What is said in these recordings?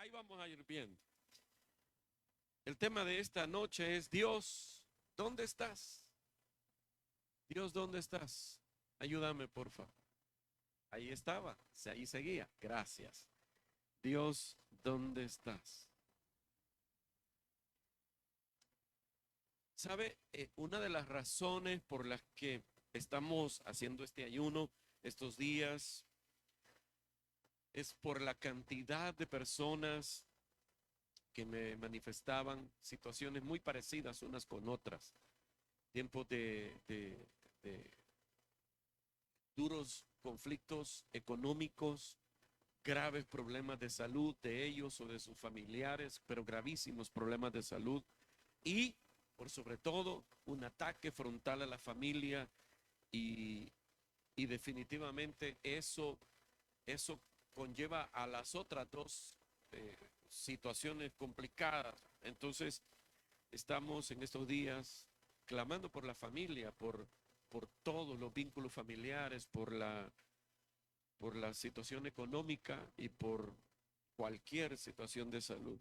ahí vamos a ir viendo. El tema de esta noche es: Dios, ¿dónde estás? Dios, ¿dónde estás? Ayúdame, por favor. Ahí estaba, ahí seguía. Gracias. Dios, ¿dónde estás? ¿Sabe? Una de las razones por las que estamos haciendo este ayuno estos días es por la cantidad de personas que me manifestaban situaciones muy parecidas unas con otras. Tiempos de duros conflictos económicos, graves problemas de salud de ellos o de sus familiares, pero gravísimos problemas de salud. Y, por sobre todo, un ataque frontal a la familia y, y definitivamente eso conlleva a las otras dos situaciones complicadas. Entonces, estamos en estos días clamando por la familia, por todos los vínculos familiares, por la situación económica y por cualquier situación de salud.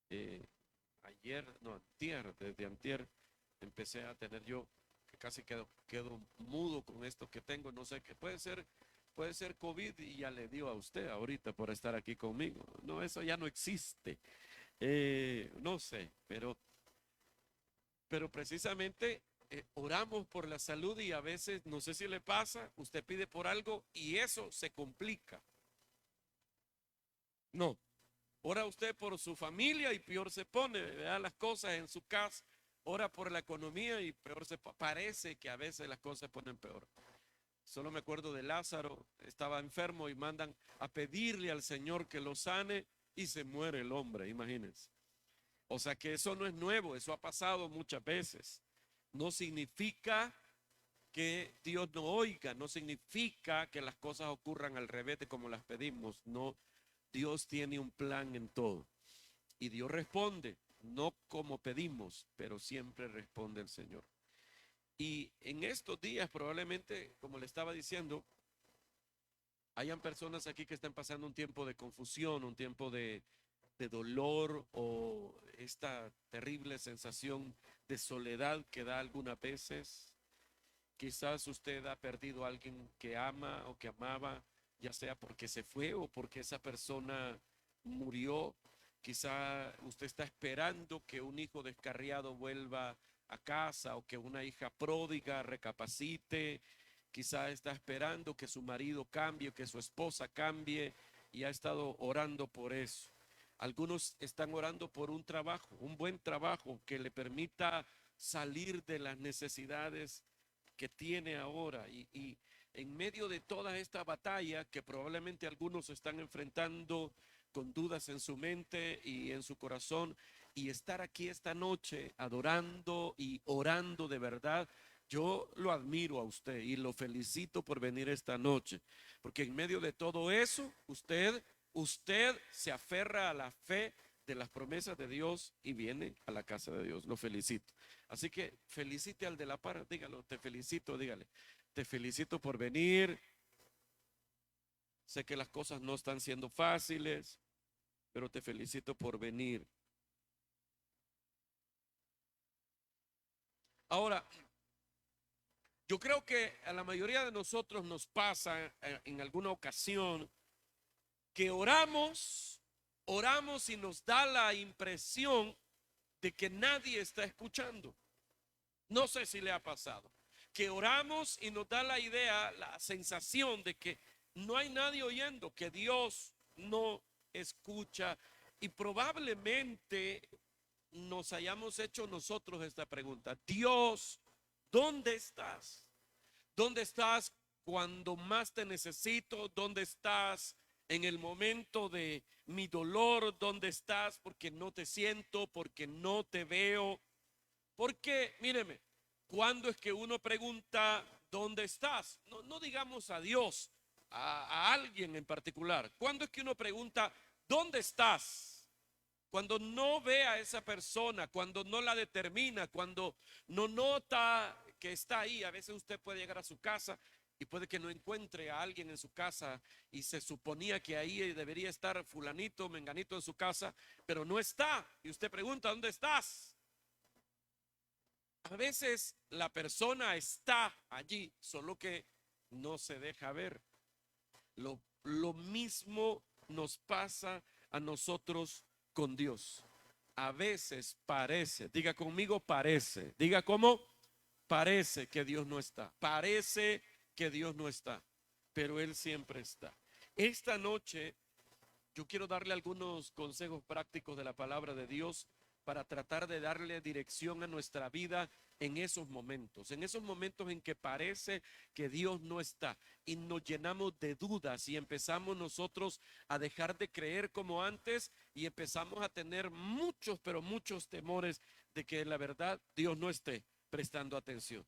Eh, Ayer, no, antier, desde antier, empecé a tener yo, que casi quedo mudo con esto que tengo, no sé qué puede ser COVID y ya le dio a usted ahorita por estar aquí conmigo. No, eso ya no existe. No sé, pero precisamente oramos por la salud y a veces, no sé si le pasa, usted pide por algo y eso se complica. No, ora usted por su familia y peor se pone, vea las cosas en su casa. Ora por la economía y peor parece que a veces las cosas se ponen peor. Solo me acuerdo de Lázaro, estaba enfermo y mandan a pedirle al Señor que lo sane y se muere el hombre, imagínense. O sea que eso no es nuevo, eso ha pasado muchas veces. No significa que Dios no oiga, no significa que las cosas ocurran al revés de como las pedimos. No, Dios tiene un plan en todo. Y Dios responde, no como pedimos, pero siempre responde el Señor. Y en estos días probablemente, como le estaba diciendo, hayan personas aquí que están pasando un tiempo de confusión, un tiempo de dolor o esta terrible sensación de soledad que da algunas veces. Quizás usted ha perdido a alguien que ama o que amaba, ya sea porque se fue o porque esa persona murió. Quizá usted está esperando que un hijo descarriado vuelva a casa o que una hija pródiga recapacite. Quizá está esperando que su marido cambie, que su esposa cambie y ha estado orando por eso. Algunos están orando por un trabajo, un buen trabajo que le permita salir de las necesidades que tiene ahora y en medio de toda esta batalla que probablemente algunos están enfrentando con dudas en su mente y en su corazón, y estar aquí esta noche adorando y orando de verdad, yo lo admiro a usted y lo felicito por venir esta noche, porque en medio de todo eso, usted se aferra a la fe de las promesas de Dios y viene a la casa de Dios. Lo felicito. Así que felicite al de la par, dígalo, te felicito, dígale, te felicito por venir. Sé que las cosas no están siendo fáciles, pero te felicito por venir. Ahora, yo creo que a la mayoría de nosotros nos pasa en alguna ocasión que oramos y nos da la impresión de que nadie está escuchando. No sé si le ha pasado, que oramos y nos da la idea, la sensación de que no hay nadie oyendo, que Dios no escucha, y probablemente nos hayamos hecho nosotros esta pregunta: Dios, ¿dónde estás? ¿Dónde estás cuando más te necesito? ¿Dónde estás en el momento de mi dolor? ¿Dónde estás porque no te siento, porque no te veo? Porque, míreme, cuando es que uno pregunta dónde estás, no digamos a Dios, a alguien en particular. ¿Cuándo es que uno pregunta dónde estás? Cuando no ve a esa persona, cuando no la determina, cuando no nota que está ahí. A veces usted puede llegar a su casa y puede que no encuentre a alguien en su casa y se suponía que ahí debería estar fulanito, menganito en su casa, pero no está. Y usted pregunta, ¿dónde estás? A veces la persona está allí, solo que no se deja ver. Lo mismo nos pasa a nosotros con Dios. A veces parece, diga conmigo parece, diga cómo parece que Dios no está, parece que Dios no está, pero Él siempre está. Esta noche yo quiero darle algunos consejos prácticos de la palabra de Dios para tratar de darle dirección a nuestra vida en esos momentos en que parece que Dios no está y nos llenamos de dudas y empezamos nosotros a dejar de creer como antes y empezamos a tener muchos, pero muchos temores de que la verdad Dios no esté prestando atención.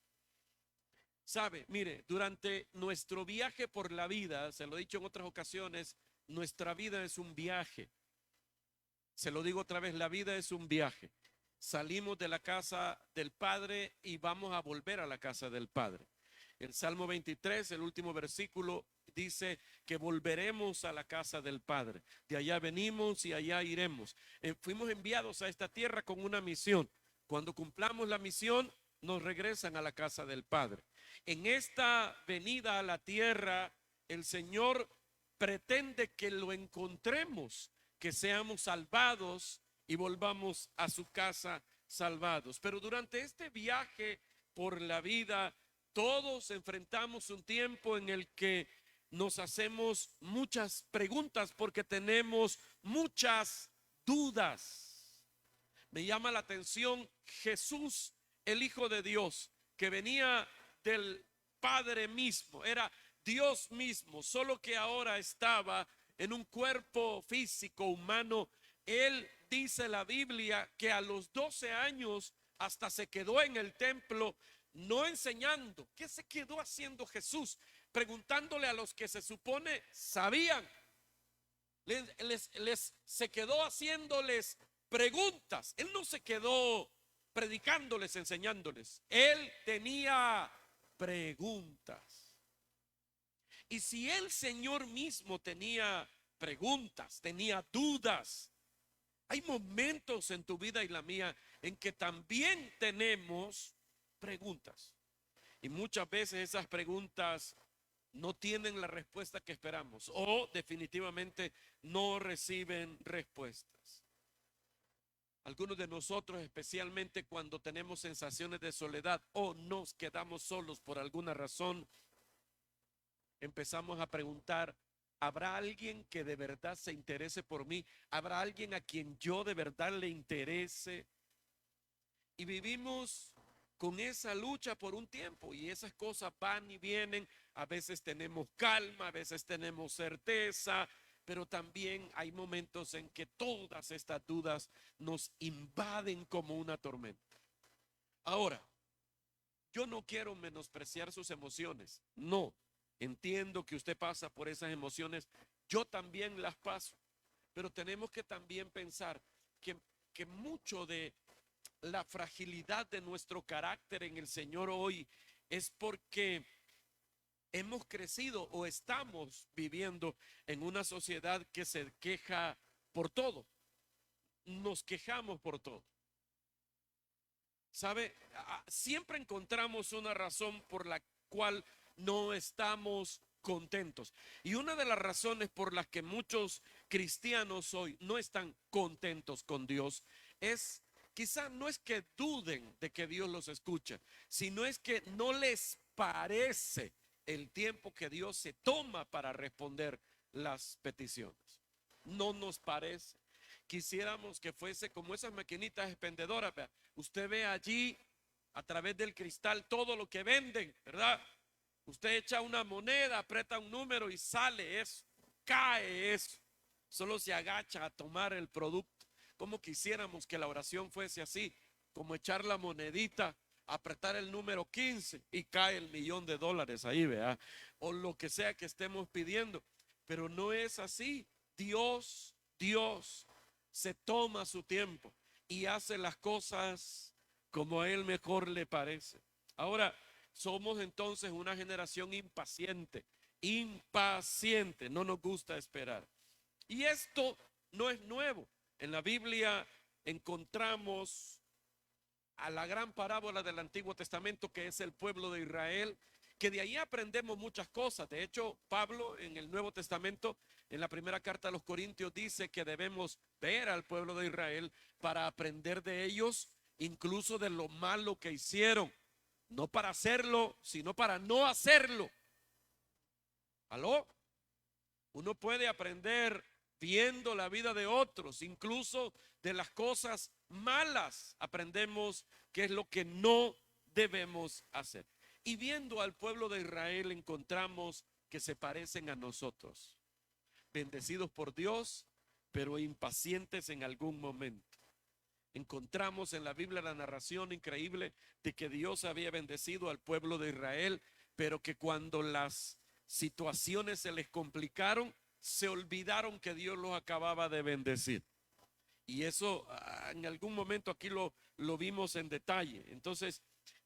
Sabe, mire, durante nuestro viaje por la vida, se lo he dicho en otras ocasiones, nuestra vida es un viaje. Se lo digo otra vez, la vida es un viaje. Salimos de la casa del Padre y vamos a volver a la casa del Padre. El Salmo 23, el último versículo, dice que volveremos a la casa del Padre. De allá venimos y allá iremos. Fuimos enviados a esta tierra con una misión. Cuando cumplamos la misión, nos regresan a la casa del Padre. En esta venida a la tierra, el Señor pretende que lo encontremos, que seamos salvados y volvamos a su casa salvados. Pero durante este viaje por la vida, todos enfrentamos un tiempo en el que nos hacemos muchas preguntas porque tenemos muchas dudas. Me llama la atención Jesús, el Hijo de Dios, que venía del Padre mismo, era Dios mismo, solo que ahora estaba en un cuerpo físico humano. Él dice la Biblia que a los 12 años hasta se quedó en el templo no enseñando. ¿Qué se quedó haciendo Jesús? Preguntándole a los que se supone sabían. Se quedó haciéndoles preguntas. Él no se quedó predicándoles, enseñándoles. Él tenía preguntas. Y si el Señor mismo tenía preguntas, tenía dudas, hay momentos en tu vida y la mía en que también tenemos preguntas. Y muchas veces esas preguntas no tienen la respuesta que esperamos o definitivamente no reciben respuestas. Algunos de nosotros, especialmente cuando tenemos sensaciones de soledad o nos quedamos solos por alguna razón, empezamos a preguntar, ¿habrá alguien que de verdad se interese por mí? ¿Habrá alguien a quien yo de verdad le interese? Y vivimos con esa lucha por un tiempo y esas cosas van y vienen. A veces tenemos calma, a veces tenemos certeza, pero también hay momentos en que todas estas dudas nos invaden como una tormenta. Ahora, yo no quiero menospreciar sus emociones, no. Entiendo que usted pasa por esas emociones, yo también las paso, pero tenemos que también pensar que mucho de la fragilidad de nuestro carácter en el Señor hoy es porque hemos crecido o estamos viviendo en una sociedad que se queja por todo. Nos quejamos por todo. ¿Sabe? Siempre encontramos una razón por la cual no estamos contentos. Y una de las razones por las que muchos cristianos hoy no están contentos con Dios es quizá no es que duden de que Dios los escucha, sino es que no les parece el tiempo que Dios se toma para responder las peticiones. No nos parece. Quisiéramos que fuese como esas maquinitas expendedoras. Usted ve allí a través del cristal todo lo que venden, ¿verdad? Usted echa una moneda, aprieta un número y sale eso, cae eso. Solo se agacha a tomar el producto. Como quisiéramos que la oración fuese así, como echar la monedita, apretar el número 15 y cae el $1.000.000 ahí, ¿verdad? O lo que sea que estemos pidiendo. Pero no es así. Dios se toma su tiempo y hace las cosas como a él mejor le parece. Ahora, somos entonces una generación impaciente, impaciente, no nos gusta esperar. Y esto no es nuevo. En la Biblia encontramos a la gran parábola del Antiguo Testamento, que es el pueblo de Israel, que de ahí aprendemos muchas cosas. De hecho, Pablo en el Nuevo Testamento, en la primera carta a los Corintios, dice que debemos ver al pueblo de Israel para aprender de ellos, incluso de lo malo que hicieron, no para hacerlo, sino para no hacerlo. ¿Aló? Uno puede aprender viendo la vida de otros, incluso de las cosas malas. Aprendemos qué es lo que no debemos hacer. Y viendo al pueblo de Israel encontramos que se parecen a nosotros, bendecidos por Dios, pero impacientes en algún momento. Encontramos en la Biblia la narración increíble de que Dios había bendecido al pueblo de Israel, pero que cuando las situaciones se les complicaron, se olvidaron que Dios los acababa de bendecir. Y eso en algún momento aquí lo vimos en detalle. Entonces,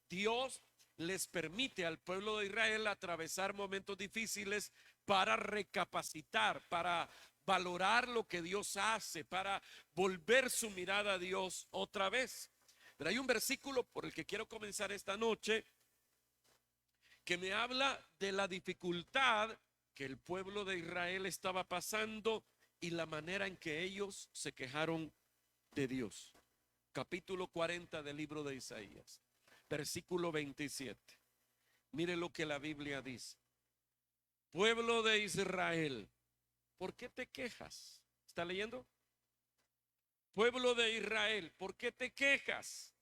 Dios les permite al pueblo de Israel atravesar momentos difíciles para recapacitar, para valorar lo que Dios hace, para volver su mirada a Dios otra vez. Pero hay un versículo por el que quiero comenzar esta noche que me habla de la dificultad que el pueblo de Israel estaba pasando y la manera en que ellos se quejaron de Dios. Capítulo 40 del libro de Isaías, versículo 27. Mire lo que la Biblia dice. Pueblo de Israel, ¿por qué te quejas? ¿Está leyendo? Pueblo de Israel, ¿por qué te quejas?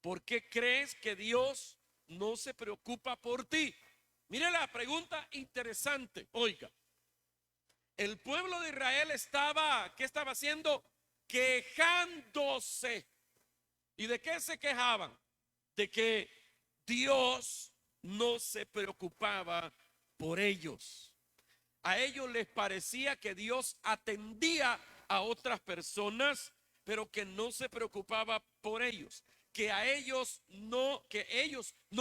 ¿Por qué crees que Dios no se preocupa por ti? Mire la pregunta interesante. Oiga, el pueblo de Israel estaba, ¿qué estaba haciendo? Quejándose. ¿Y de qué se quejaban? De que Dios no se preocupaba por ellos. A ellos les parecía que Dios atendía a otras personas, pero que no se preocupaba por ellos, que ellos no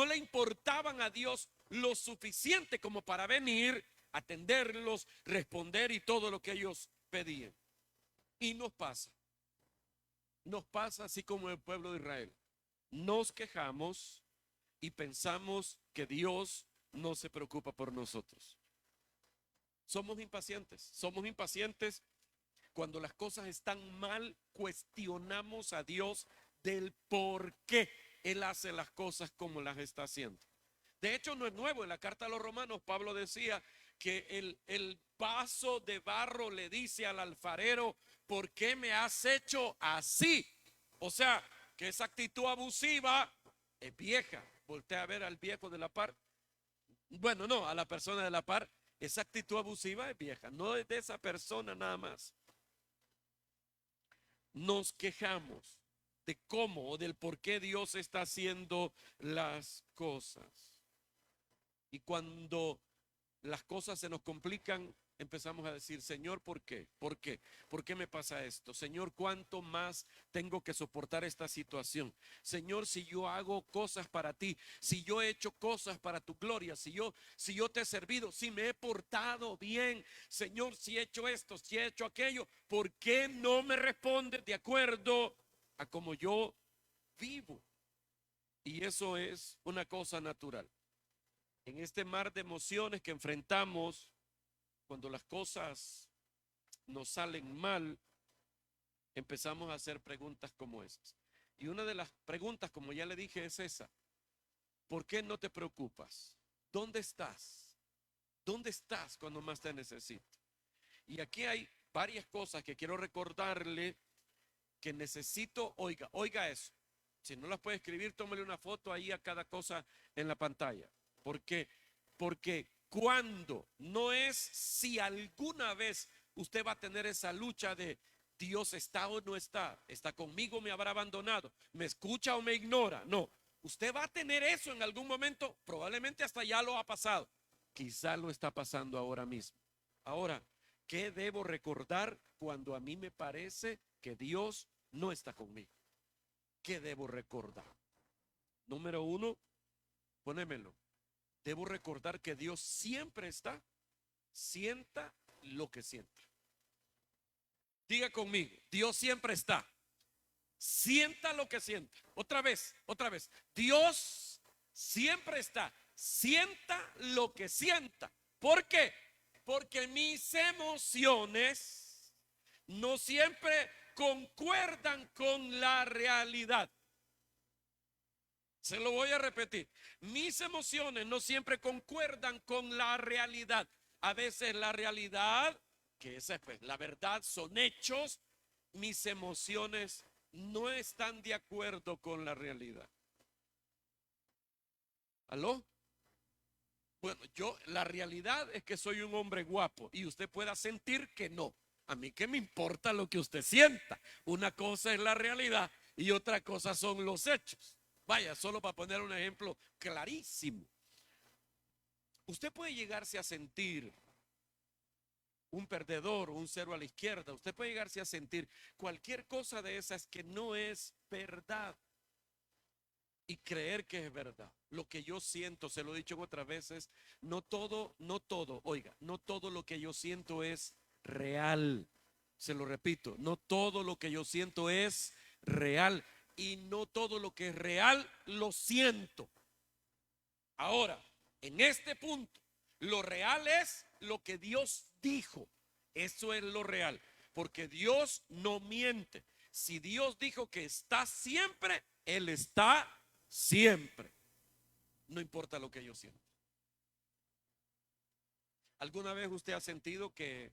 le importaban a Dios lo suficiente como para venir, atenderlos, responder y todo lo que ellos pedían. Y nos pasa así como el pueblo de Israel. Nos quejamos y pensamos que Dios no se preocupa por nosotros. Somos impacientes cuando las cosas están mal, cuestionamos a Dios del por qué Él hace las cosas como las está haciendo. De hecho, no es nuevo. En la carta a los Romanos, Pablo decía que el vaso de barro le dice al alfarero, ¿por qué me has hecho así? O sea, que esa actitud abusiva es vieja. Voltea a ver al viejo de la par. Bueno, no, a la persona de la par. Esa actitud abusiva es vieja, no es de esa persona nada más. Nos quejamos de cómo o del por qué Dios está haciendo las cosas. Y cuando las cosas se nos complican, empezamos a decir, Señor, ¿por qué? ¿Por qué? ¿Por qué me pasa esto? Señor, ¿cuánto más tengo que soportar esta situación? Señor, si yo hago cosas para ti, si yo he hecho cosas para tu gloria, si yo te he servido, si me he portado bien, Señor, si he hecho esto, si he hecho aquello, ¿por qué no me respondes de acuerdo a como yo vivo? Y eso es una cosa natural. En este mar de emociones que enfrentamos, cuando las cosas nos salen mal, empezamos a hacer preguntas como esas. Y una de las preguntas, como ya le dije, es esa. ¿Por qué no te preocupas? ¿Dónde estás? ¿Dónde estás cuando más te necesito? Y aquí hay varias cosas que quiero recordarle que necesito. Oiga eso. Si no las puede escribir, tómale una foto ahí a cada cosa en la pantalla. ¿Por qué? Porque cuando, no es si alguna vez usted va a tener esa lucha de Dios está o no está, está conmigo, me habrá abandonado, me escucha o me ignora. No, usted va a tener eso en algún momento, probablemente hasta ya lo ha pasado, quizá lo está pasando ahora mismo. Ahora, ¿qué debo recordar cuando a mí me parece que Dios no está conmigo? ¿Qué debo recordar? Número uno, ponémelo. debo recordar que Dios siempre está, sienta lo que sienta. Diga conmigo, Dios siempre está, sienta lo que sienta. Otra vez, otra vez. Dios siempre está, sienta lo que sienta. ¿Por qué? Porque mis emociones no siempre concuerdan con la realidad. Se lo voy a repetir. Mis emociones no siempre concuerdan con la realidad. A veces la realidad, que esa es pues, la verdad, son hechos. Mis emociones no están de acuerdo con la realidad. ¿Aló? Bueno, la realidad es que soy un hombre guapo y usted pueda sentir que no. A mí qué me importa lo que usted sienta. Una cosa es la realidad y otra cosa son los hechos. Vaya, solo para poner un ejemplo clarísimo. Usted puede llegarse a sentir un perdedor, un cero a la izquierda. Usted puede llegarse a sentir cualquier cosa de esas que no es verdad y creer que es verdad. Lo que yo siento, se lo he dicho otras veces, no todo, oiga, no todo lo que yo siento es real. Se lo repito, no todo lo que yo siento es real y no todo lo que es real lo siento. Ahora, en este punto, lo real es lo que Dios dijo. Eso es lo real, porque Dios no miente. Si Dios dijo que está siempre, Él está siempre. No importa lo que yo sienta. ¿Alguna vez usted ha sentido que,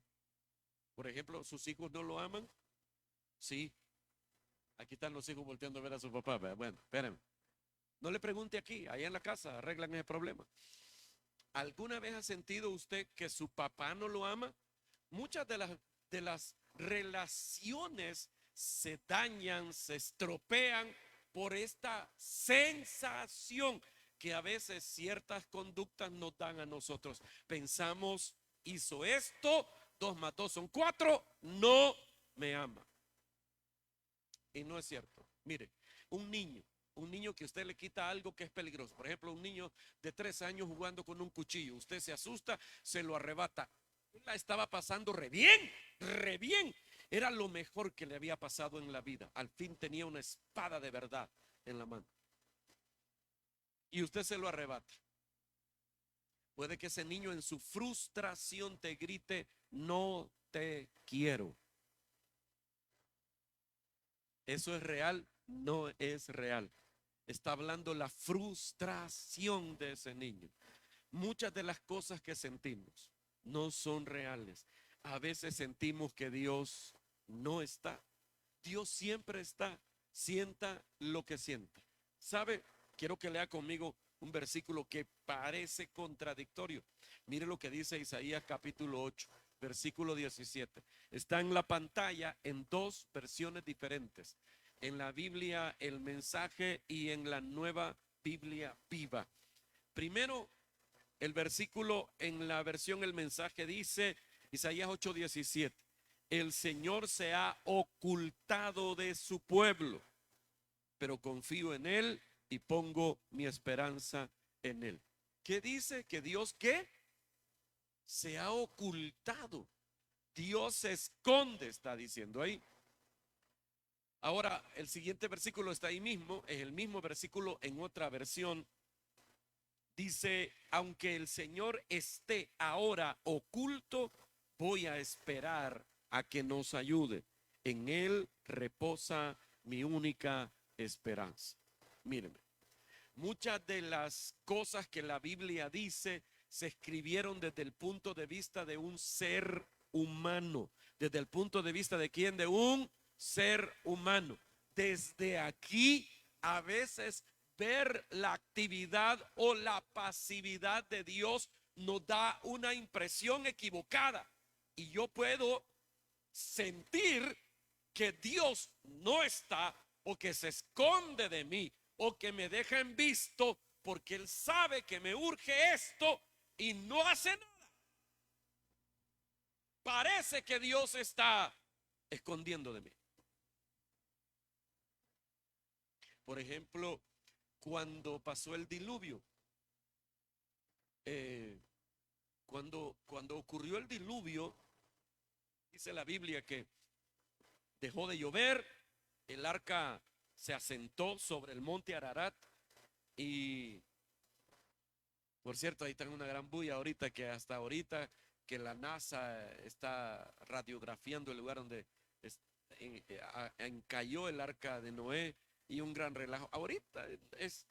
por ejemplo, sus hijos no lo aman? Sí. Aquí están los hijos volteando a ver a su papá. Bueno, espérenme. No le pregunte aquí, allá en la casa arreglan ese problema. ¿Alguna vez ha sentido usted que su papá no lo ama? Muchas de las relaciones se dañan, se estropean por esta sensación que a veces ciertas conductas nos dan a nosotros. Pensamos, hizo esto, 2 más 2 son 4, no me ama. Y no es cierto. Mire, un niño que usted le quita algo que es peligroso. Por ejemplo, un niño de 3 años jugando con un cuchillo. Usted se asusta, se lo arrebata. La estaba pasando re bien, re bien. Era lo mejor que le había pasado en la vida. Al fin tenía una espada de verdad en la mano. Y usted se lo arrebata. Puede que ese niño en su frustración te grite, no te quiero. ¿Eso es real? No es real. Está hablando la frustración de ese niño. Muchas de las cosas que sentimos no son reales. A veces sentimos que Dios no está. Dios siempre está. Sienta lo que sienta. ¿Sabe? Quiero que lea conmigo un versículo que parece contradictorio. Mire lo que dice Isaías capítulo 8, versículo 17. Está en la pantalla en 2 versiones diferentes. En la Biblia El Mensaje y en la Nueva Biblia Viva. Primero, el versículo en la versión El Mensaje dice, Isaías 8:17, el Señor se ha ocultado de su pueblo, pero confío en Él y pongo mi esperanza en Él. ¿Qué dice? Que Dios, ¿qué? Se ha ocultado. Dios se esconde, está diciendo ahí. Ahora, el siguiente versículo está ahí mismo, es el mismo versículo en otra versión. Dice, aunque el Señor esté ahora oculto, voy a esperar a que nos ayude. En Él reposa mi única esperanza. Mírenme, muchas de las cosas que la Biblia dice se escribieron desde el punto de vista de un ser humano. ¿Desde el punto de vista de quién? De un ser humano. Desde aquí a veces ver la actividad o la pasividad de Dios nos da una impresión equivocada. Y yo puedo sentir que Dios no está o que se esconde de mí o que me deja en visto porque Él sabe que me urge esto y no hace nada. Parece que Dios está escondiendo de mí. Por ejemplo, cuando pasó el diluvio, eh, cuando ocurrió el diluvio, dice la Biblia que dejó de llover, el arca se asentó sobre el monte Ararat y, por cierto, ahí está una gran bulla ahorita, que hasta ahorita que la NASA está radiografiando el lugar donde encalló el arca de Noé, y un gran relajo. Ahorita es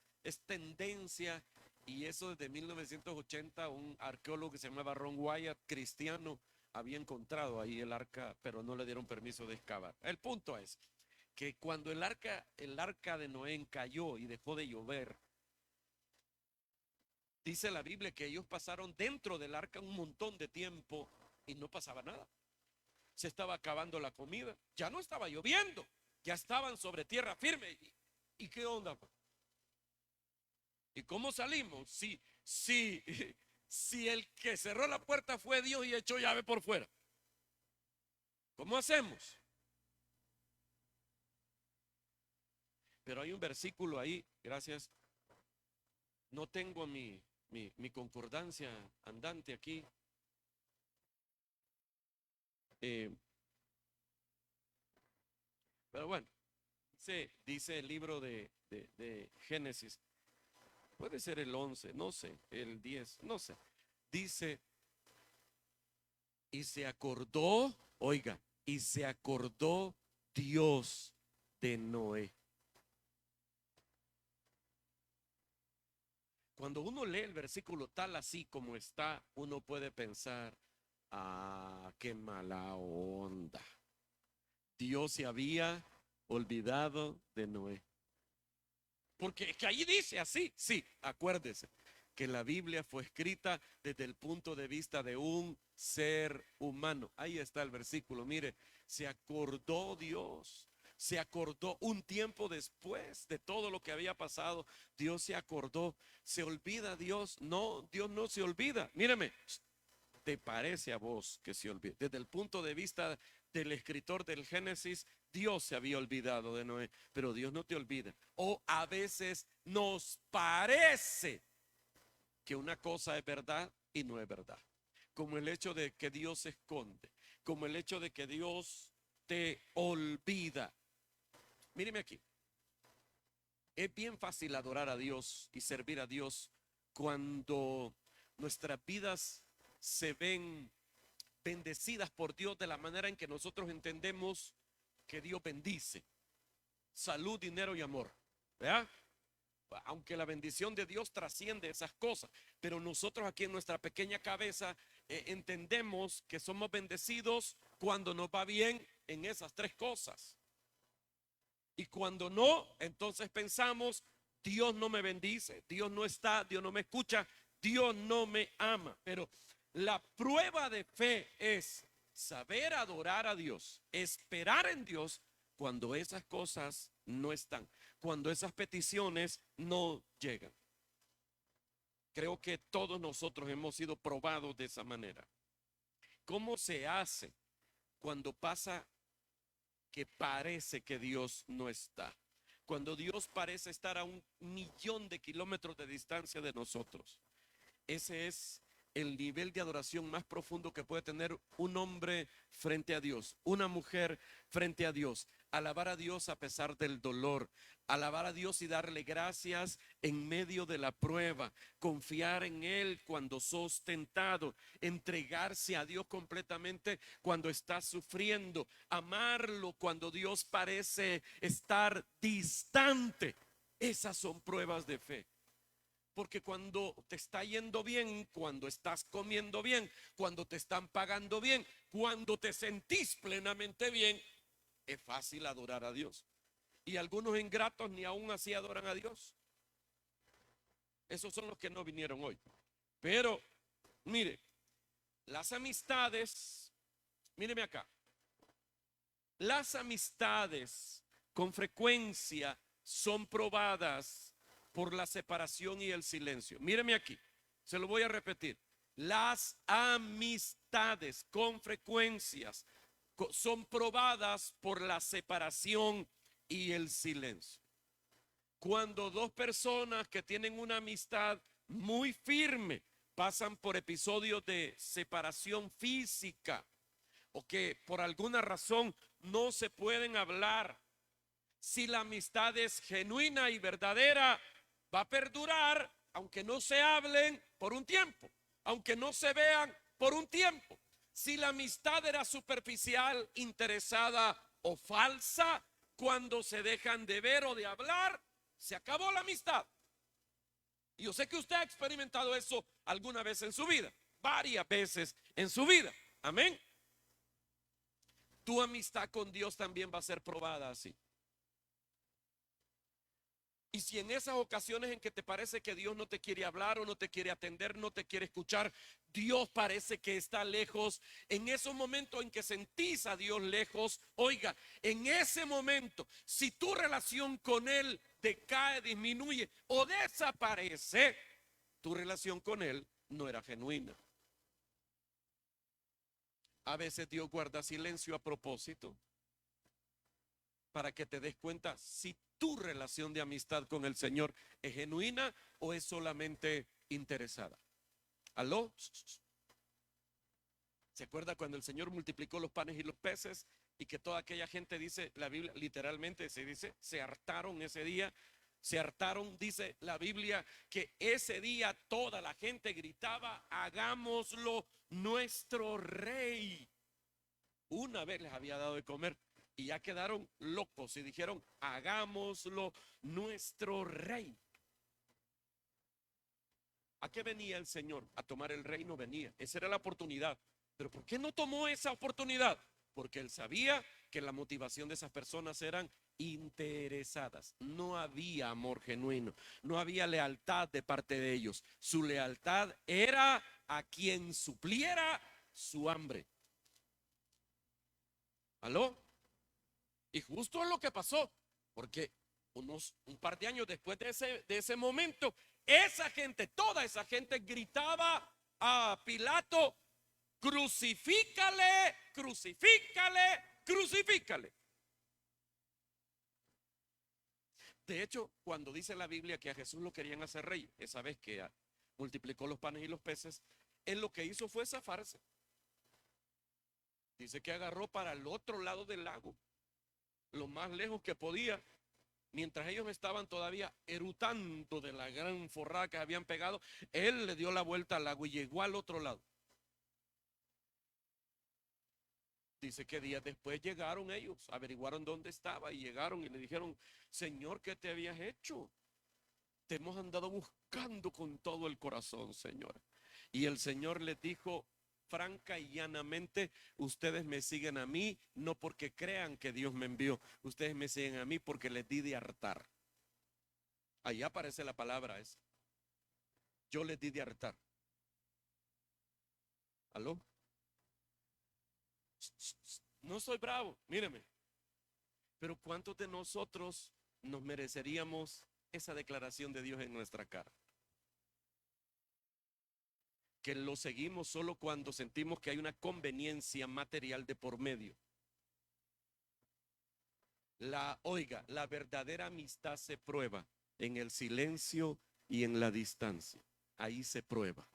tendencia, y eso desde 1980, un arqueólogo que se llamaba Ron Wyatt, cristiano, había encontrado ahí el arca, pero no le dieron permiso de excavar. El punto es que cuando el arca de Noé encalló y dejó de llover, dice la Biblia que ellos pasaron dentro del arca un montón de tiempo y no pasaba nada. Se estaba acabando la comida, ya no estaba lloviendo, ya estaban sobre tierra firme. ¿Y qué onda? ¿Y cómo salimos? Si el que cerró la puerta fue Dios y echó llave por fuera, ¿cómo hacemos? Pero hay un versículo ahí, gracias. No tengo mi concordancia andante aquí. Pero bueno, dice el libro de Génesis. Puede ser el 11, no sé, el 10, no sé. Dice, y se acordó, oiga, y se acordó Dios de Noé. Cuando uno lee el versículo tal así como está, uno puede pensar, qué mala onda. Dios se había olvidado de Noé. Porque es que ahí dice así, sí, acuérdese que la Biblia fue escrita desde el punto de vista de un ser humano. Ahí está el versículo, mire, se acordó Dios, se acordó un tiempo después de todo lo que había pasado, Dios se acordó. ¿Se olvida Dios? No, Dios no se olvida. Míreme, ¿te parece a vos que se olvida? Desde el punto de vista del escritor del Génesis, Dios se había olvidado de Noé, pero Dios no te olvida. O a veces nos parece que una cosa es verdad y no es verdad. Como el hecho de que Dios se esconde, como el hecho de que Dios te olvida. Míreme aquí. Es bien fácil adorar a Dios y servir a Dios cuando nuestras vidas se ven bendecidas por Dios de la manera en que nosotros entendemos que Dios bendice. Salud, dinero y amor. ¿Verdad? Aunque la bendición de Dios trasciende esas cosas, pero nosotros aquí en nuestra pequeña cabeza entendemos que somos bendecidos cuando nos va bien en esas tres cosas. Y cuando no, entonces pensamos, Dios no me bendice, Dios no está, Dios no me escucha, Dios no me ama. Pero la prueba de fe es saber adorar a Dios, esperar en Dios cuando esas cosas no están, cuando esas peticiones no llegan. Creo que todos nosotros hemos sido probados de esa manera. ¿Cómo se hace cuando pasa que parece que Dios no está? Cuando Dios parece estar a 1.000.000 de kilómetros de distancia de nosotros. Ese es el nivel de adoración más profundo que puede tener un hombre frente a Dios, una mujer frente a Dios. Alabar a Dios a pesar del dolor, alabar a Dios y darle gracias en medio de la prueba, confiar en Él cuando sos tentado, entregarse a Dios completamente cuando estás sufriendo, amarlo cuando Dios parece estar distante. Esas son pruebas de fe. Porque cuando te está yendo bien, cuando estás comiendo bien, cuando te están pagando bien, cuando te sentís plenamente bien, es fácil adorar a Dios. Y algunos ingratos ni aún así adoran a Dios. Esos son los que no vinieron hoy. Pero, mire, las amistades, míreme acá, las amistades con frecuencia son probadas por la separación y el silencio. Míreme aquí, se lo voy a repetir. Las amistades con frecuencias son probadas por la separación y el silencio. Cuando dos personas que tienen una amistad muy firme, pasan por episodios de separación física o que por alguna razón no se pueden hablar. Si la amistad es genuina y verdadera, va a perdurar aunque no se hablen por un tiempo, aunque no se vean por un tiempo. Si la amistad era superficial, interesada o falsa, cuando se dejan de ver o de hablar, se acabó la amistad. Y yo sé que usted ha experimentado eso alguna vez en su vida, varias veces en su vida. Amén. Tu amistad con Dios también va a ser probada así. Y si en esas ocasiones en que te parece que Dios no te quiere hablar o no te quiere atender, no te quiere escuchar, Dios parece que está lejos, en esos momentos en que sentís a Dios lejos, oiga, en ese momento, si tu relación con Él decae, disminuye o desaparece, tu relación con Él no era genuina. A veces Dios guarda silencio a propósito para que te des cuenta si tu relación de amistad con el Señor es genuina o es solamente interesada. ¿Aló? ¿Se acuerda cuando el Señor multiplicó los panes y los peces y que toda aquella gente, dice la Biblia, literalmente se dice, se hartaron ese día? Se hartaron, dice la Biblia, que ese día toda la gente gritaba, hagámoslo nuestro rey. Una vez les había dado de comer y ya quedaron locos y dijeron, hagámoslo nuestro rey. ¿A qué venía el Señor? A tomar el reino venía. Esa era la oportunidad. Pero ¿por qué no tomó esa oportunidad? Porque Él sabía que la motivación de esas personas eran interesadas. No había amor genuino, no había lealtad de parte de ellos. Su lealtad era a quien supliera su hambre. ¿Aló? Y justo es lo que pasó, porque un par de años después de ese momento, esa gente, toda esa gente gritaba a Pilato, crucifícale, crucifícale, crucifícale. De hecho, cuando dice la Biblia que a Jesús lo querían hacer rey, esa vez que multiplicó los panes y los peces, él lo que hizo fue zafarse. Dice que agarró para el otro lado del lago, lo más lejos que podía, mientras ellos estaban todavía erutando de la gran forrada que habían pegado, él le dio la vuelta al lago y llegó al otro lado. Dice que días después llegaron ellos, averiguaron dónde estaba y llegaron y le dijeron, Señor, ¿qué te habías hecho? Te hemos andado buscando con todo el corazón, Señor. Y el Señor les dijo franca y llanamente, ustedes me siguen a mí, no porque crean que Dios me envió, ustedes me siguen a mí porque les di de hartar. Ahí aparece la palabra esa. Yo les di de hartar. ¿Aló? No soy bravo, míreme. Pero ¿cuántos de nosotros nos mereceríamos esa declaración de Dios en nuestra cara? Que lo seguimos solo cuando sentimos que hay una conveniencia material de por medio. Oiga, la verdadera amistad se prueba en el silencio y en la distancia. Ahí se prueba.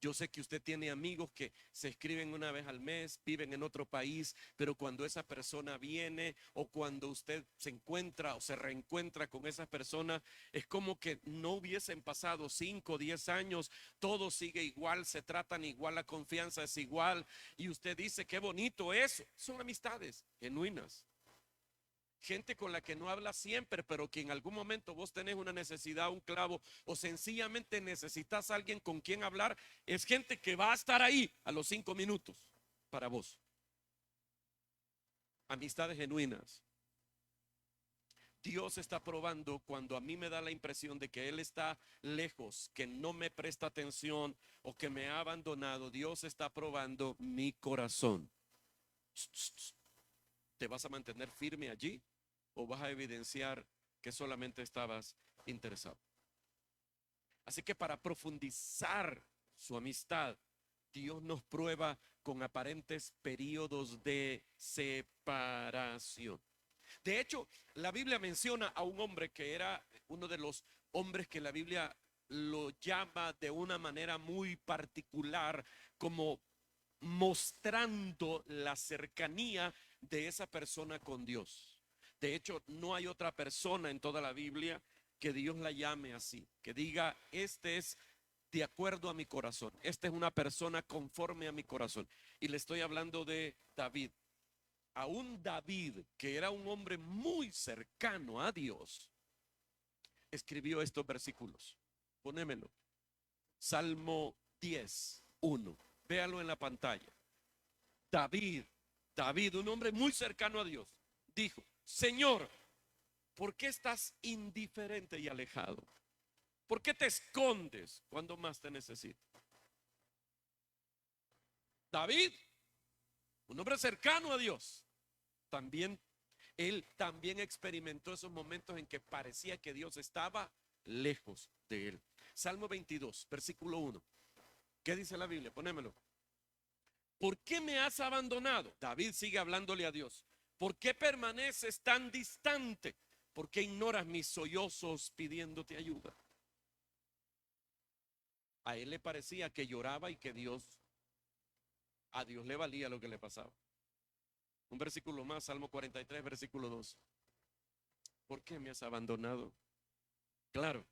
Yo sé que usted tiene amigos que se escriben una vez al mes, viven en otro país, pero cuando esa persona viene o cuando usted se encuentra o se reencuentra con esa persona, es como que no hubiesen pasado 5 o 10 años, todo sigue igual, se tratan igual, la confianza es igual y usted dice, qué bonito eso. Son amistades genuinas. Gente con la que no habla siempre, pero que en algún momento vos tenés una necesidad, un clavo, o sencillamente necesitas a alguien con quien hablar, es gente que va a estar ahí a los 5 minutos para vos. Amistades genuinas. Dios está probando cuando a mí me da la impresión de que Él está lejos, que no me presta atención o que me ha abandonado. Dios está probando mi corazón. ¿Te vas a mantener firme allí o vas a evidenciar que solamente estabas interesado? Así que para profundizar su amistad, Dios nos prueba con aparentes periodos de separación. De hecho, la Biblia menciona a un hombre que era uno de los hombres que la Biblia lo llama de una manera muy particular, como mostrando la cercanía de esa persona con Dios. De hecho, no hay otra persona en toda la Biblia que Dios la llame así, que diga, este es de acuerdo a mi corazón, esta es una persona conforme a mi corazón. Y le estoy hablando de David. Aún David, que era un hombre muy cercano a Dios, escribió estos versículos. Ponémelo. Salmo 10:1. Véalo en la pantalla. David, un hombre muy cercano a Dios, dijo, Señor, ¿por qué estás indiferente y alejado? ¿Por qué te escondes cuando más te necesito? David, un hombre cercano a Dios, él también experimentó esos momentos en que parecía que Dios estaba lejos de él. Salmo 22, versículo 1. ¿Qué dice la Biblia? Ponémelo. ¿Por qué me has abandonado? David sigue hablándole a Dios. ¿Por qué permaneces tan distante? ¿Por qué ignoras mis sollozos pidiéndote ayuda? A él le parecía que lloraba y que a Dios le valía lo que le pasaba. Un versículo más, Salmo 43, versículo 2. ¿Por qué me has abandonado? Claro,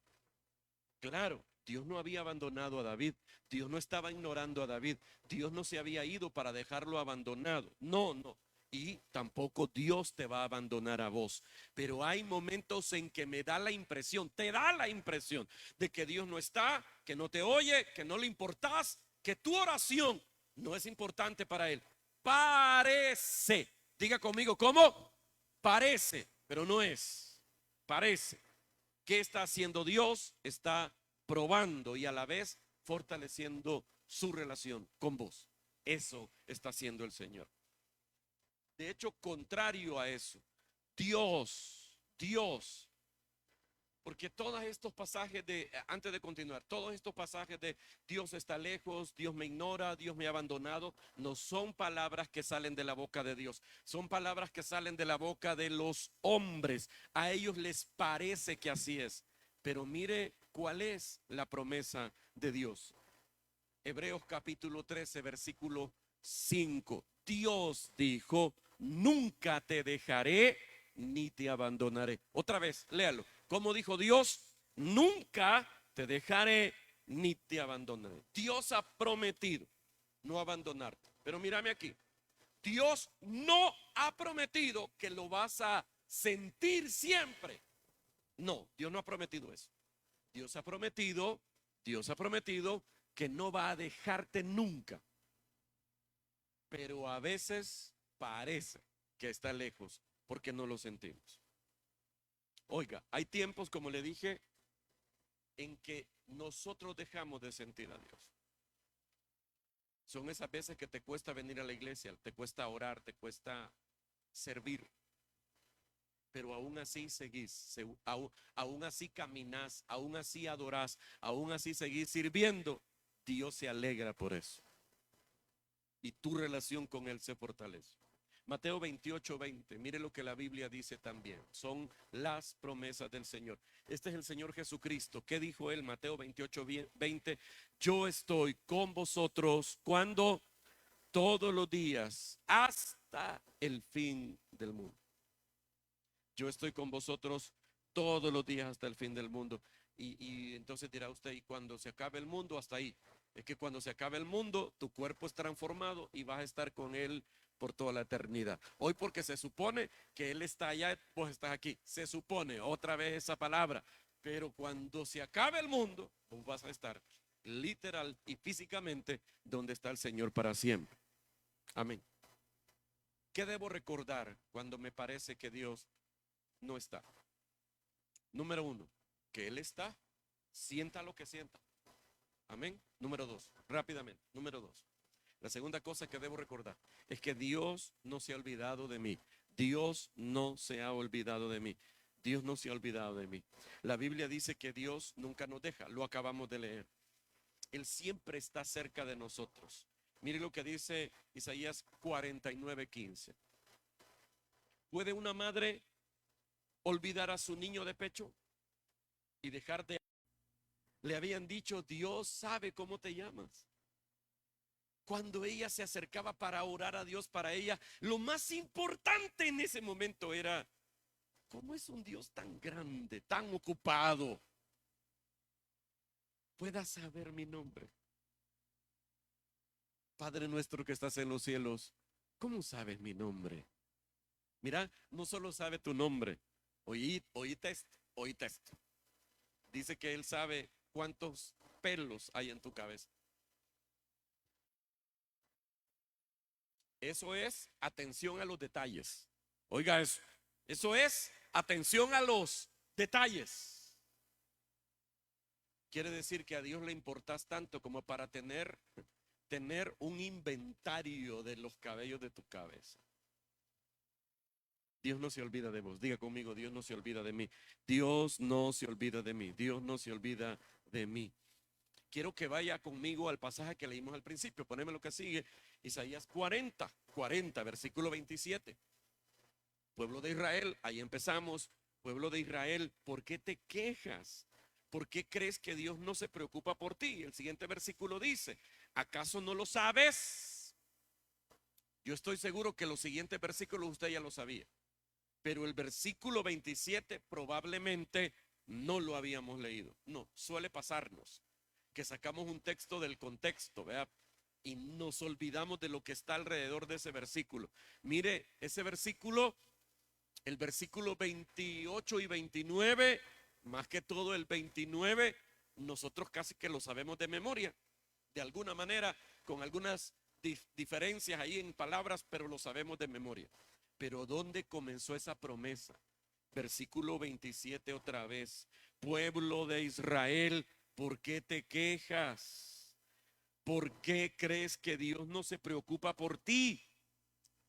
claro, Dios no había abandonado a David. Dios no estaba ignorando a David. Dios no se había ido para dejarlo abandonado. No, no. Y tampoco Dios te va a abandonar a vos. Pero hay momentos en que me da la impresión, te da la impresión de que Dios no está, que no te oye, que no le importás, que tu oración no es importante para Él. Parece. Diga conmigo, ¿cómo? Parece, pero no es. Parece. ¿Qué está haciendo Dios? Está probando y a la vez fortaleciendo su relación con vos. Eso está haciendo el Señor. De hecho, contrario a eso, Dios, porque todos estos pasajes antes de continuar, todos estos pasajes de Dios está lejos, Dios me ignora, Dios me ha abandonado, no son palabras que salen de la boca de Dios, son palabras que salen de la boca de los hombres. A ellos les parece que así es, pero mire cuál es la promesa de Dios. Hebreos capítulo 13, versículo 5. Dios dijo, nunca te dejaré ni te abandonaré. Otra vez, léalo. ¿Cómo dijo Dios? Nunca te dejaré ni te abandonaré. Dios ha prometido no abandonarte. Pero mírame aquí. Dios no ha prometido que lo vas a sentir siempre. No, Dios no ha prometido eso. Dios ha prometido que no va a dejarte nunca. Pero a veces parece que está lejos porque no lo sentimos. Oiga, hay tiempos, como le dije, en que nosotros dejamos de sentir a Dios. Son esas veces que te cuesta venir a la iglesia, te cuesta orar, te cuesta servir. Pero aún así seguís, aún así caminás, aún así adorás, aún así seguís sirviendo. Dios se alegra por eso. Y tu relación con Él se fortalece. Mateo 28:20, mire lo que la Biblia dice también. Son las promesas del Señor. Este es el Señor Jesucristo. ¿Qué dijo Él? Mateo 28:20. Yo estoy con vosotros cuando todos los días hasta el fin del mundo. Yo estoy con vosotros todos los días hasta el fin del mundo. Y entonces dirá usted, ¿y cuando se acabe el mundo? Hasta ahí. Es que cuando se acabe el mundo, tu cuerpo es transformado y vas a estar con Él por toda la eternidad. Hoy porque se supone que Él está allá, vos estás aquí. Se supone, otra vez esa palabra. Pero cuando se acabe el mundo, vos vas a estar literal y físicamente donde está el Señor para siempre. Amén. ¿Qué debo recordar cuando me parece que Dios no está? Número 1, que Él está, sienta lo que sienta. Amén. Número 2, rápidamente. Número 2. La segunda cosa que debo recordar es que Dios no se ha olvidado de mí. Dios no se ha olvidado de mí. Dios no se ha olvidado de mí. La Biblia dice que Dios nunca nos deja. Lo acabamos de leer. Él siempre está cerca de nosotros. Mire lo que dice Isaías 49:15. ¿Puede una madre olvidar a su niño de pecho y dejar de le habían dicho, Dios sabe cómo te llamas. Cuando ella se acercaba para orar a Dios para ella, lo más importante en ese momento era, ¿cómo es un Dios tan grande, tan ocupado, pueda saber mi nombre? Padre nuestro que estás en los cielos, ¿cómo sabes mi nombre? Mira, no solo sabe tu nombre, oíste esto. Dice que Él sabe cuántos pelos hay en tu cabeza. Eso es atención a los detalles. Oiga eso. Eso es atención a los detalles. Quiere decir que a Dios le importas tanto como para tener un inventario de los cabellos de tu cabeza. Dios no se olvida de vos. Diga conmigo, Dios no se olvida de mí. Dios no se olvida de mí. Dios no se olvida de mí. Quiero que vaya conmigo al pasaje que leímos al principio. Poneme lo que sigue. Isaías 40, versículo 27. Pueblo de Israel, ahí empezamos. Pueblo de Israel, ¿por qué te quejas? ¿Por qué crees que Dios no se preocupa por ti? El siguiente versículo dice, ¿acaso no lo sabes? Yo estoy seguro que los siguientes versículos usted ya lo sabía. Pero el versículo 27 probablemente no lo habíamos leído. No, suele pasarnos que sacamos un texto del contexto, ¿verdad? Y nos olvidamos de lo que está alrededor de ese versículo. Mire, ese versículo, el versículo 28 y 29, más que todo el 29, nosotros casi que lo sabemos de memoria. De alguna manera, con algunas diferencias ahí en palabras, pero lo sabemos de memoria. Pero ¿dónde comenzó esa promesa? Versículo 27 otra vez. Pueblo de Israel, ¿por qué te quejas? ¿Por qué crees que Dios no se preocupa por ti?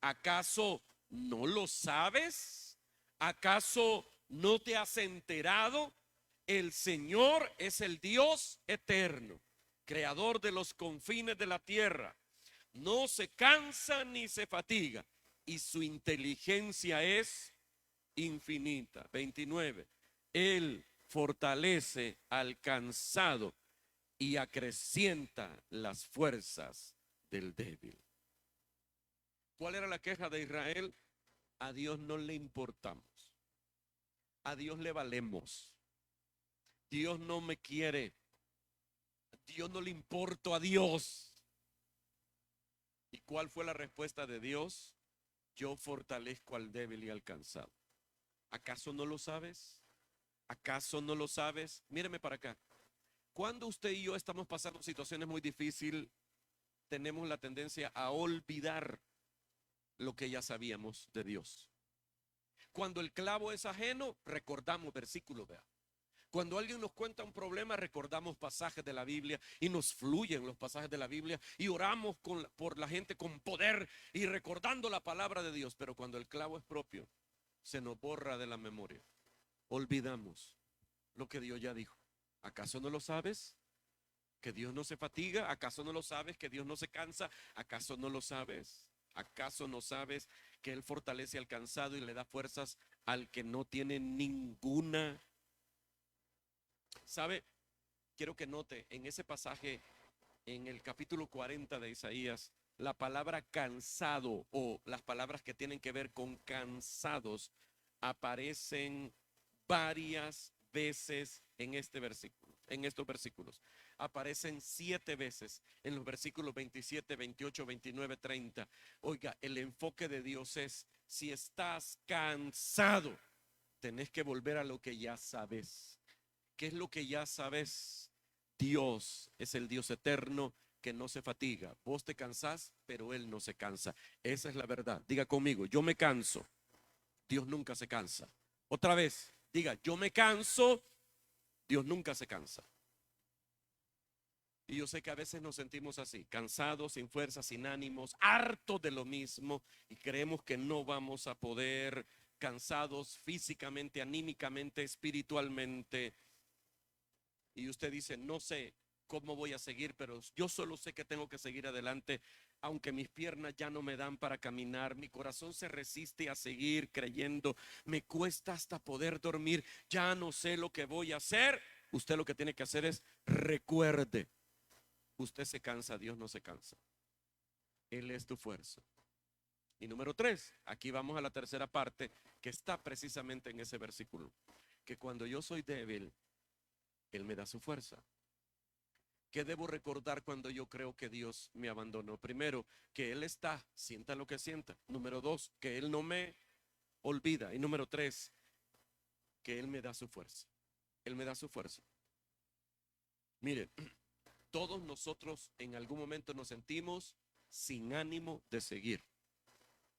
¿Acaso no lo sabes? ¿Acaso no te has enterado? El Señor es el Dios eterno, creador de los confines de la tierra. No se cansa ni se fatiga, y su inteligencia es infinita. 29. Él fortalece al cansado y acrecienta las fuerzas del débil. ¿Cuál era la queja de Israel? A Dios no le importamos. A Dios le valemos. Dios no me quiere. Dios no le importo a Dios. ¿Y cuál fue la respuesta de Dios? Yo fortalezco al débil y al cansado. ¿Acaso no lo sabes? ¿Acaso no lo sabes? Míreme para acá. Cuando usted y yo estamos pasando situaciones muy difíciles, tenemos la tendencia a olvidar lo que ya sabíamos de Dios. Cuando el clavo es ajeno, recordamos versículos, vea. Cuando alguien nos cuenta un problema, recordamos pasajes de la Biblia y nos fluyen los pasajes de la Biblia y oramos por la gente con poder y recordando la palabra de Dios. Pero cuando el clavo es propio, se nos borra de la memoria. Olvidamos lo que Dios ya dijo. ¿Acaso no lo sabes? ¿Que Dios no se fatiga? ¿Acaso no lo sabes? ¿Que Dios no se cansa? ¿Acaso no lo sabes? ¿Acaso no sabes que Él fortalece al cansado y le da fuerzas al que no tiene ninguna? ¿Sabe? Quiero que note en ese pasaje, en el capítulo 40 de Isaías, la palabra cansado o las palabras que tienen que ver con cansados aparecen varias veces en este versículo, en estos versículos. Aparecen 7 veces en los versículos 27, 28, 29, 30. Oiga, el enfoque de Dios es: si estás cansado, tenés que volver a lo que ya sabes. ¿Qué es lo que ya sabes? Dios es el Dios eterno que no se fatiga. Vos te cansás, pero Él no se cansa. Esa es la verdad. Diga conmigo, yo me canso. Dios nunca se cansa. Otra vez, diga, yo me canso. Dios nunca se cansa. Y yo sé que a veces nos sentimos así, cansados, sin fuerza, sin ánimos, hartos de lo mismo, y creemos que no vamos a poder, cansados físicamente, anímicamente, espiritualmente. Y usted dice, no sé cómo voy a seguir, pero yo solo sé que tengo que seguir adelante, aunque mis piernas ya no me dan para caminar, mi corazón se resiste a seguir creyendo, me cuesta hasta poder dormir, ya no sé lo que voy a hacer. usted lo que tiene que hacer es recuerde, usted se cansa, Dios no se cansa. Él es tu fuerza. Y número 3, aquí vamos a la tercera parte que está precisamente en ese versículo, que cuando yo soy débil, Él me da su fuerza. ¿Qué debo recordar cuando yo creo que Dios me abandonó? Primero, que Él está, sienta lo que sienta. Número 2, que Él no me olvida. Y número 3, que Él me da su fuerza. Él me da su fuerza. Mire, todos nosotros en algún momento nos sentimos sin ánimo de seguir.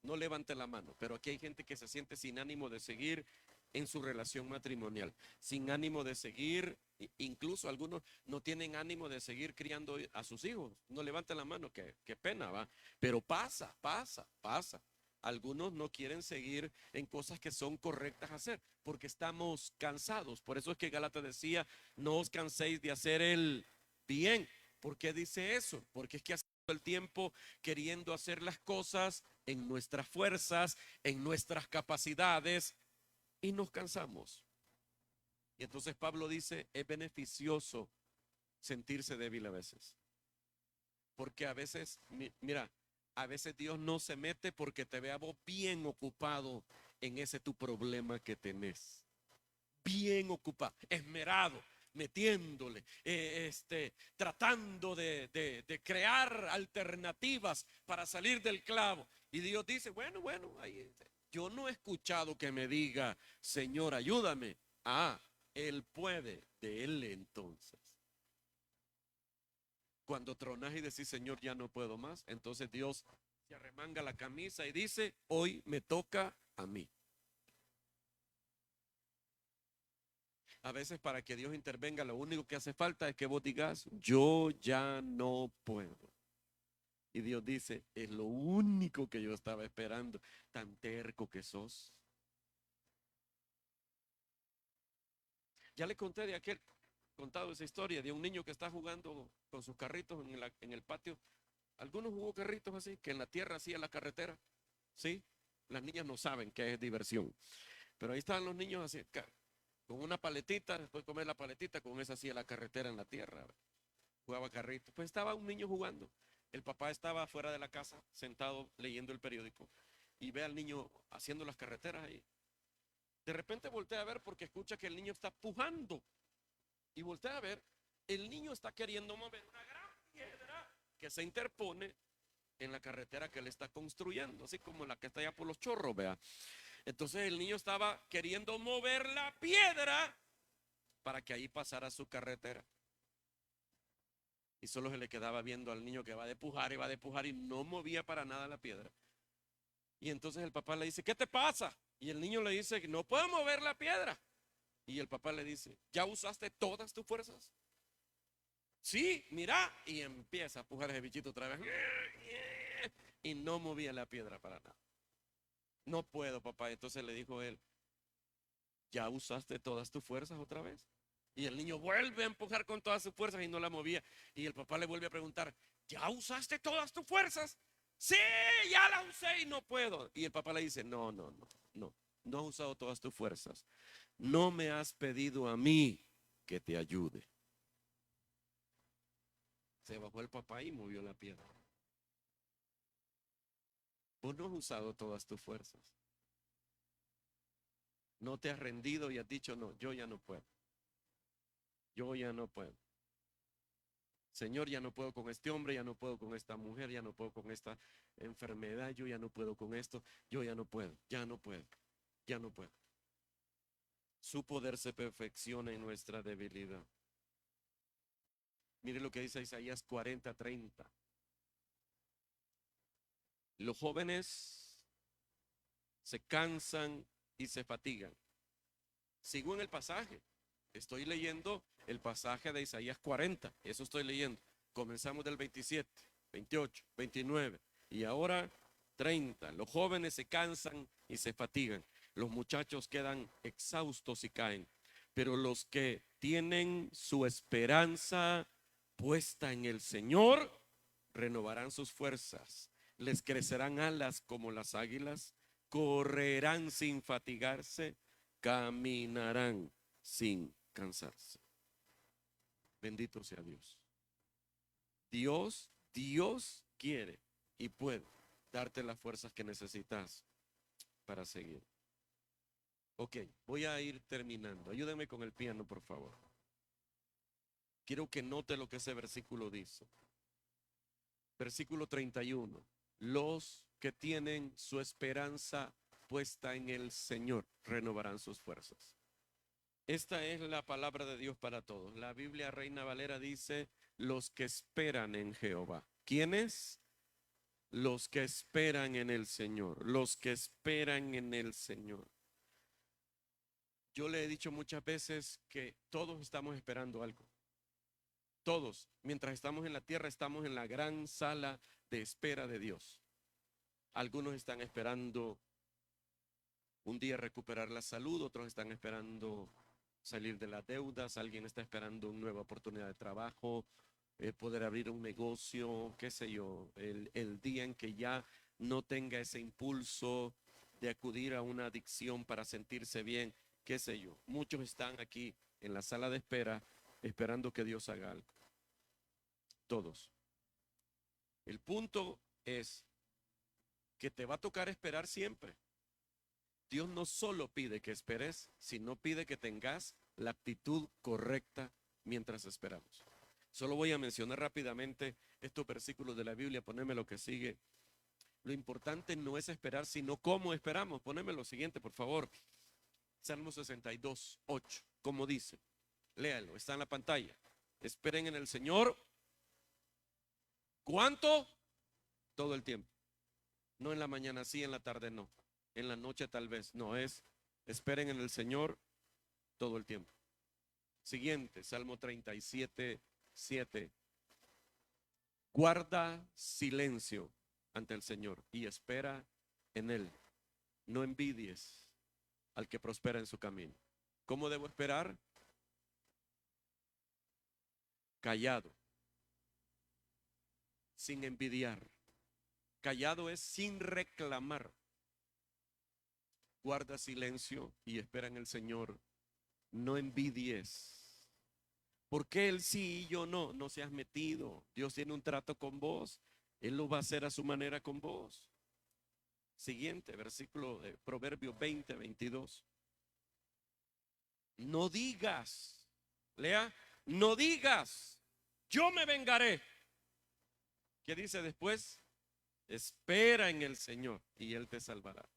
No levante la mano, pero aquí hay gente que se siente sin ánimo de seguir en su relación matrimonial, sin ánimo de seguir, incluso algunos no tienen ánimo de seguir criando a sus hijos. No levante la mano, qué pena, va. Pero pasa. Algunos no quieren seguir en cosas que son correctas hacer, porque estamos cansados. Por eso es que Gálatas decía, no os canséis de hacer el bien. ¿Por qué dice eso? Porque es que hace todo el tiempo queriendo hacer las cosas en nuestras fuerzas, en nuestras capacidades, y nos cansamos. Y entonces Pablo dice, es beneficioso sentirse débil a veces. Porque a veces, mira, a veces Dios no se mete porque te vea vos bien ocupado en ese tu problema que tenés. Bien ocupado, esmerado, metiéndole, tratando de crear alternativas para salir del clavo. Y Dios dice, bueno, ahí, yo no he escuchado que me diga, Señor, ayúdame. Él puede, de Él entonces. Cuando tronas y decís, Señor, ya no puedo más, entonces Dios se arremanga la camisa y dice, hoy me toca a mí. A veces para que Dios intervenga, lo único que hace falta es que vos digas, yo ya no puedo. Y Dios dice, es lo único que yo estaba esperando, tan terco que sos. Ya le conté contado esa historia de un niño que está jugando con sus carritos en el patio. Algunos jugó carritos así, que en la tierra hacía la carretera. ¿Sí? Las niñas no saben qué es diversión. Pero ahí estaban los niños así, con una paletita, después de comer la paletita, con esa hacía la carretera en la tierra. Jugaba carrito. Pues estaba un niño jugando. El papá estaba fuera de la casa, sentado leyendo el periódico. Y ve al niño haciendo las carreteras ahí. De repente voltea a ver porque escucha que el niño está pujando. Y voltea a ver, el niño está queriendo mover una gran piedra que se interpone en la carretera que él está construyendo, así como la que está allá por los chorros, vea. Entonces el niño estaba queriendo mover la piedra para que ahí pasara su carretera. Y solo se le quedaba viendo al niño que va a depujar y no movía para nada la piedra. Y entonces el papá le dice, ¿qué te pasa? Y el niño le dice, no puedo mover la piedra. Y el papá le dice, ¿ya usaste todas tus fuerzas? Sí, mira. Y empieza a pujar ese bichito otra vez. Y no movía la piedra para nada. No puedo, papá. Entonces le dijo él, ¿ya usaste todas tus fuerzas otra vez? Y el niño vuelve a empujar con todas sus fuerzas y no la movía. Y el papá le vuelve a preguntar, ¿ya usaste todas tus fuerzas? Sí, ya la usé y no puedo. Y el papá le dice, no has usado todas tus fuerzas. No me has pedido a mí que te ayude. Se bajó el papá y movió la piedra. Vos no has usado todas tus fuerzas. No te has rendido y has dicho, no, yo ya no puedo. Yo ya no puedo. Señor, ya no puedo con este hombre, ya no puedo con esta mujer, ya no puedo con esta enfermedad, yo ya no puedo con esto, yo ya no puedo, ya no puedo, ya no puedo. Su poder se perfecciona en nuestra debilidad. Mire lo que dice Isaías 40:30. Los jóvenes se cansan y se fatigan. Sigo en el pasaje. Estoy leyendo el pasaje de Isaías 40. Eso estoy leyendo. Comenzamos del 27, 28, 29 y ahora 30. Los jóvenes se cansan y se fatigan. Los muchachos quedan exhaustos y caen. Pero los que tienen su esperanza puesta en el Señor renovarán sus fuerzas. Les crecerán alas como las águilas. Correrán sin fatigarse. Caminarán sin cansarse. Bendito sea Dios. Dios quiere y puede darte las fuerzas que necesitas para seguir. Ok, voy a ir terminando. Ayúdenme con el piano, por favor. Quiero que note lo que ese versículo dice. Versículo 31. Los que tienen su esperanza puesta en el Señor renovarán sus fuerzas. Esta es la palabra de Dios para todos. La Biblia Reina Valera dice, los que esperan en Jehová. ¿Quiénes? Los que esperan en el Señor. Los que esperan en el Señor. Yo le he dicho muchas veces que todos estamos esperando algo. Todos, mientras estamos en la tierra, estamos en la gran sala de espera de Dios. Algunos están esperando un día recuperar la salud, otros están esperando salir de las deudas, alguien está esperando una nueva oportunidad de trabajo, poder abrir un negocio, qué sé yo, el día en que ya no tenga ese impulso de acudir a una adicción para sentirse bien, qué sé yo. Muchos están aquí en la sala de espera esperando que Dios haga algo. Todos. El punto es que te va a tocar esperar siempre. Dios no solo pide que esperes, sino pide que tengas la actitud correcta mientras esperamos. Solo voy a mencionar rápidamente estos versículos de la Biblia, poneme lo que sigue. Lo importante no es esperar, sino cómo esperamos. Poneme lo siguiente, por favor. Salmo 62, 8. ¿Cómo dice? Léalo, está en la pantalla. Esperen en el Señor. ¿Cuánto? Todo el tiempo. No en la mañana sí, en la tarde no. En la noche tal vez. No, es esperen en el Señor todo el tiempo. Siguiente, Salmo 37, 7. Guarda silencio ante el Señor y espera en Él. No envidies al que prospera en su camino. ¿Cómo debo esperar? Callado, sin envidiar. Callado es sin reclamar. Guarda silencio y espera en el Señor. No envidies. ¿Por qué él sí y yo no? No seas metido. Dios tiene un trato con vos. Él lo va a hacer a su manera con vos. Siguiente, versículo de Proverbios 20, 22. No digas, lea, no digas, yo me vengaré. ¿Qué dice después? Espera en el Señor y Él te salvará.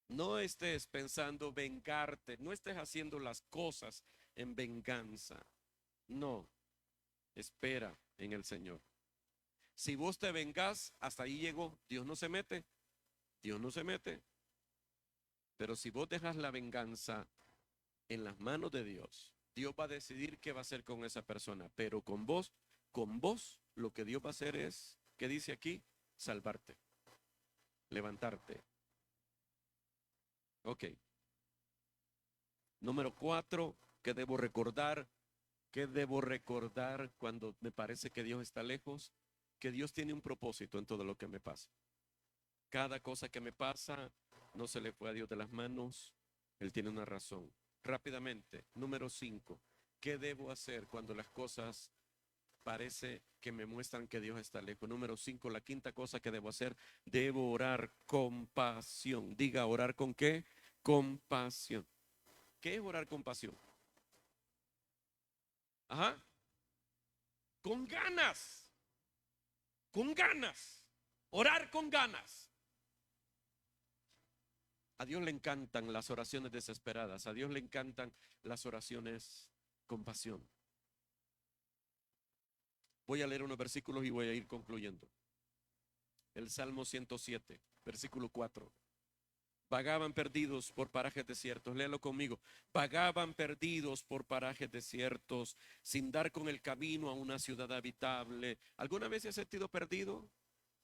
No estés pensando vengarte, no estés haciendo las cosas en venganza. No, espera en el Señor. Si vos te vengás, hasta ahí llegó. Dios no se mete. Dios no se mete. Pero si vos dejas la venganza en las manos de Dios, Dios va a decidir qué va a hacer con esa persona. Pero con vos, lo que Dios va a hacer es, ¿qué dice aquí? Salvarte, levantarte. Ok. Número 4, ¿qué debo recordar? ¿Qué debo recordar cuando me parece que Dios está lejos? Que Dios tiene un propósito en todo lo que me pasa. Cada cosa que me pasa no se le fue a Dios de las manos. Él tiene una razón. Rápidamente, número 5. ¿Qué debo hacer cuando las cosas parece que me muestran que Dios está lejos? Número 5, la quinta cosa que debo hacer, debo orar con pasión. Diga, ¿orar con qué? Con pasión. ¿Qué es orar con pasión? Ajá. Con ganas. Con ganas. Orar con ganas. A Dios le encantan las oraciones desesperadas. A Dios le encantan las oraciones con pasión. Voy a leer unos versículos y voy a ir concluyendo. El Salmo 107, versículo 4. Vagaban perdidos por parajes desiertos. Léalo conmigo. Vagaban perdidos por parajes desiertos, sin dar con el camino a una ciudad habitable. ¿Alguna vez se ha sentido perdido?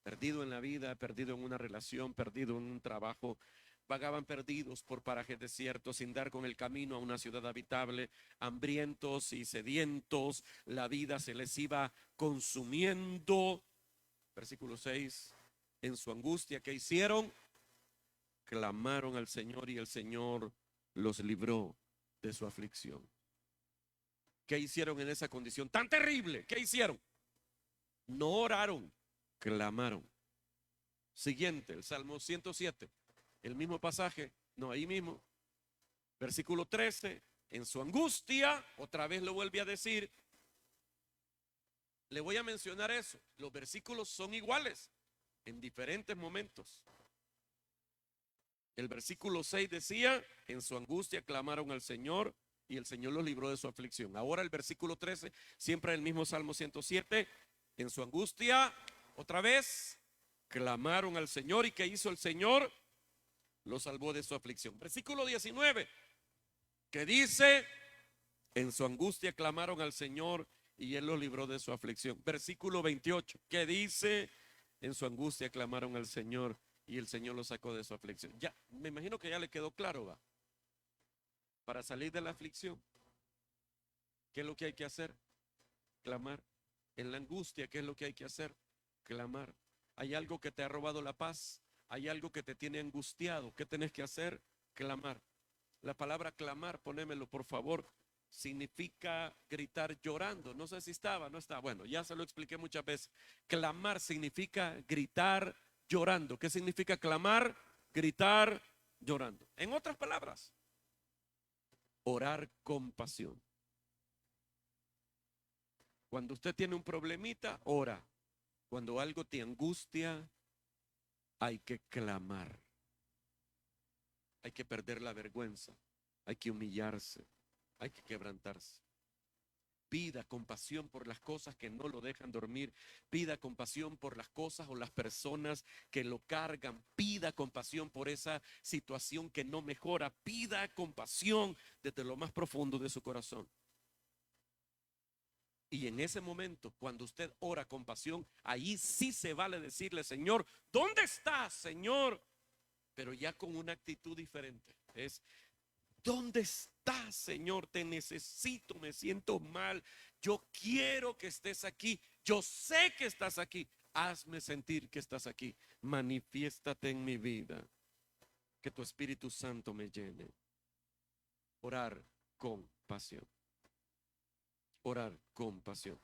Perdido en la vida, perdido en una relación, perdido en un trabajo. Vagaban perdidos por parajes desiertos, sin dar con el camino a una ciudad habitable, hambrientos y sedientos. La vida se les iba consumiendo. Versículo 6. En su angustia, ¿qué hicieron? Clamaron al Señor y el Señor los libró de su aflicción. ¿Qué hicieron en esa condición tan terrible? ¿Qué hicieron? No oraron, clamaron. Siguiente, el Salmo 107, el mismo pasaje, no, ahí mismo, versículo 13, en su angustia, otra vez lo vuelve a decir. Le voy a mencionar eso, los versículos son iguales en diferentes momentos. El versículo 6 decía, en su angustia clamaron al Señor y el Señor los libró de su aflicción. Ahora el versículo 13, siempre el mismo Salmo 107, en su angustia, otra vez, clamaron al Señor. ¿Y qué hizo el Señor? Los salvó de su aflicción. Versículo 19, que dice, en su angustia clamaron al Señor y Él los libró de su aflicción. Versículo 28, que dice, en su angustia clamaron al Señor y el Señor los sacó de su aflicción. Ya, me imagino que ya le quedó claro, va. Para salir de la aflicción, ¿qué es lo que hay que hacer? Clamar. En la angustia, ¿qué es lo que hay que hacer? Clamar. Hay algo que te ha robado la paz, hay algo que te tiene angustiado. ¿Qué tenés que hacer? Clamar. La palabra clamar, ponémelo por favor, significa gritar llorando. No sé si estaba, no está. Bueno, ya se lo expliqué muchas veces. Clamar significa gritar llorando. ¿Qué significa clamar? Gritar llorando. En otras palabras, orar con pasión. Cuando usted tiene un problemita, ora. Cuando algo te angustia, hay que clamar. Hay que perder la vergüenza. Hay que humillarse. Hay que quebrantarse. Pida compasión por las cosas que no lo dejan dormir. Pida compasión por las cosas o las personas que lo cargan. Pida compasión por esa situación que no mejora. Pida compasión desde lo más profundo de su corazón. Y en ese momento, cuando usted ora con pasión, ahí sí se vale decirle, Señor, ¿dónde estás, Señor? Pero ya con una actitud diferente. Es, ¿dónde estás, Señor? Te necesito, me siento mal. Yo quiero que estés aquí. Yo sé que estás aquí. Hazme sentir que estás aquí. Manifiéstate en mi vida. Que tu Espíritu Santo me llene. Orar con pasión. Orar con pasión.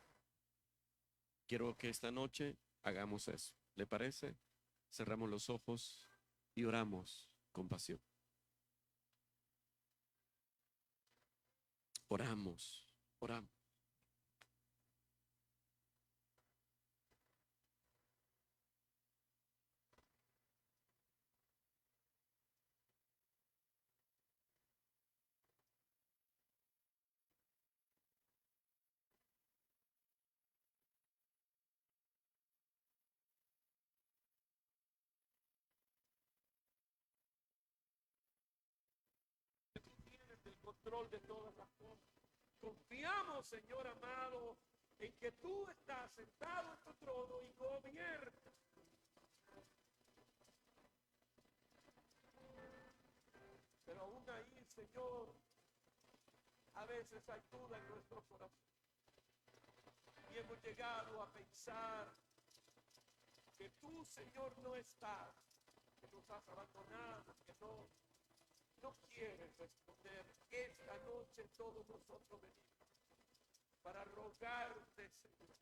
Quiero que esta noche hagamos eso. ¿Le parece? Cerramos los ojos y oramos con pasión. Oramos, oramos. Tú tienes el control de todas las cosas. Confiamos, Señor amado, en que tú estás sentado en tu trono y gobiernas. Pero aún ahí, Señor, a veces hay duda en nuestro corazón. Y hemos llegado a pensar que tú, Señor, no estás, que nos has abandonado, que no quieres responder. Esta noche todos nosotros venimos para rogarte, Señor,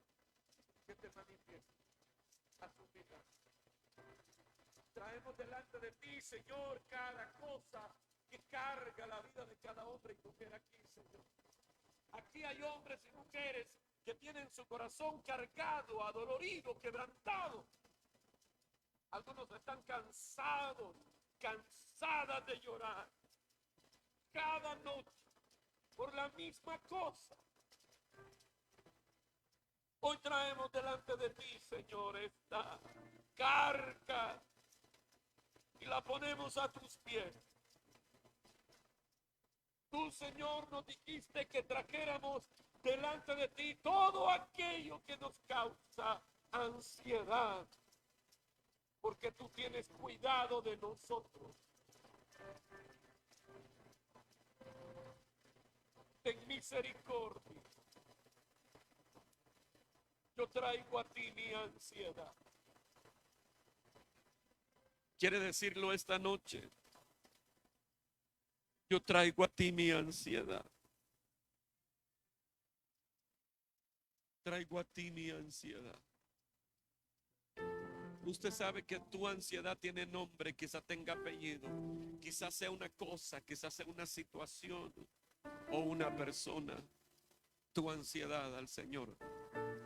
que te manifiestes a tu vida. Traemos delante de ti, Señor, cada cosa que carga la vida de cada hombre y mujer aquí, Señor. Aquí hay hombres y mujeres que tienen su corazón cargado, adolorido, quebrantado. Algunos están cansados, cansadas de llorar cada noche por la misma cosa. Hoy traemos delante de ti, Señor, esta carga y la ponemos a tus pies. Tú, Señor, nos dijiste que trajéramos delante de ti todo aquello que nos causa ansiedad, porque tú tienes cuidado de nosotros. Ten misericordia. Yo traigo a ti mi ansiedad. ¿Quiere decirlo esta noche? Yo traigo a ti mi ansiedad. Traigo a ti mi ansiedad. Usted sabe que tu ansiedad tiene nombre, quizás tenga apellido, quizás sea una cosa, quizás sea una situación o una persona. Tu ansiedad al Señor.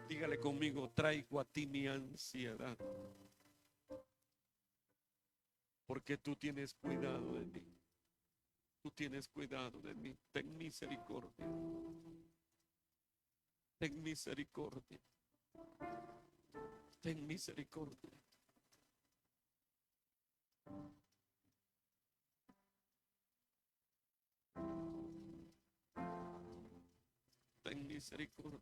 Dígale conmigo, traigo a ti mi ansiedad. Porque tú tienes cuidado de mí. Tú tienes cuidado de mí. Ten misericordia. Ten misericordia. Ten misericordia. Ten misericordia.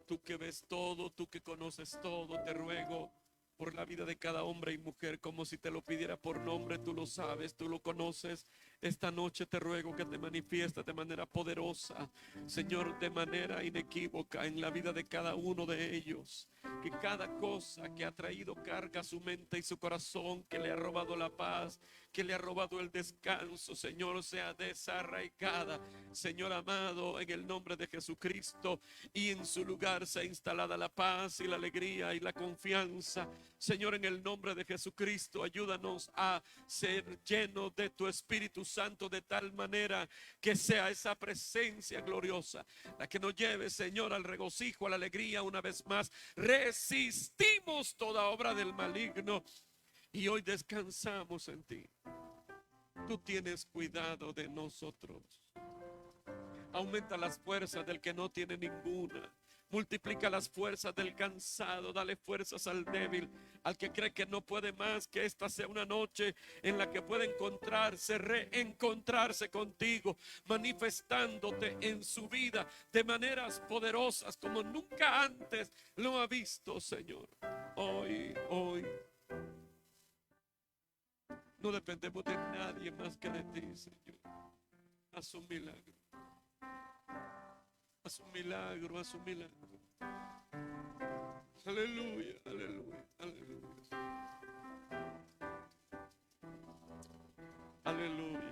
Tú que ves todo, tú que conoces todo, te ruego por la vida de cada hombre y mujer, como si te lo pidiera por nombre. Tú lo sabes, tú lo conoces. Esta noche te ruego que te manifiestes de manera poderosa, Señor, de manera inequívoca en la vida de cada uno de ellos. Que cada cosa que ha traído carga a su mente y su corazón, que le ha robado la paz, que le ha robado el descanso, Señor, sea desarraigada, Señor amado, en el nombre de Jesucristo, y en su lugar sea instalada la paz y la alegría y la confianza. Señor, en el nombre de Jesucristo, ayúdanos a ser llenos de tu Espíritu Santo de tal manera que sea esa presencia gloriosa la que nos lleve, Señor, al regocijo, a la alegría. Una vez más, resistimos toda obra del maligno y hoy descansamos en ti. Tú tienes cuidado de nosotros. Aumenta las fuerzas del que no tiene ninguna. Multiplica las fuerzas del cansado. Dale fuerzas al débil, al que cree que no puede más. Que esta sea una noche en la que pueda encontrarse, reencontrarse contigo, manifestándote en su vida de maneras poderosas como nunca antes lo ha visto, Señor. Hoy no dependemos de nadie más que de ti, Señor. Haz un milagro. Haz un milagro, haz un milagro. Aleluya, aleluya, aleluya. Aleluya.